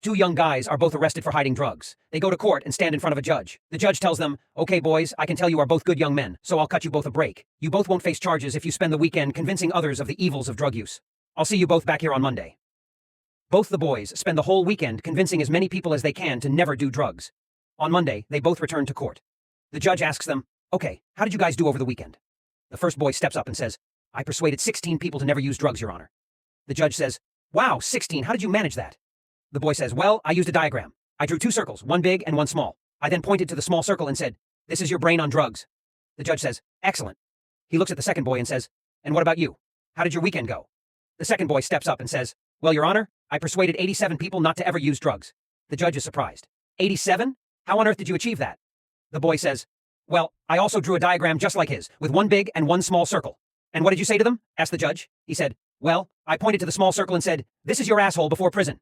Two young guys are both arrested for hiding drugs. They go to court and stand in front of a judge. The judge tells them, "Okay, boys, I can tell you are both good young men, so I'll cut you both a break. You both won't face charges if you spend the weekend convincing others of the evils of drug use. I'll see you both back here on Monday." Both the boys spend the whole weekend convincing as many people as they can to never do drugs. On Monday, they both return to court. The judge asks them, "Okay, how did you guys do over the weekend?" The first boy steps up and says, "I persuaded 16 people to never use drugs, Your Honor." The judge says, "Wow, 16, how did you manage that?" The boy says, "Well, I used a diagram. I drew two circles, one big and one small. I then pointed to the small circle and said, 'This is your brain on drugs.'" The judge says, "Excellent." He looks at the second boy and says, "And what about you? How did your weekend go?" The second boy steps up and says, "Well, Your Honor, I persuaded 87 people not to ever use drugs." The judge is surprised. 87? How on earth did you achieve that? The boy says, "Well, I also drew a diagram just like his, with one big and one small circle." "And what did you say to them?" asked the judge. He said, "Well, I pointed to the small circle and said, 'This is your asshole before prison.'"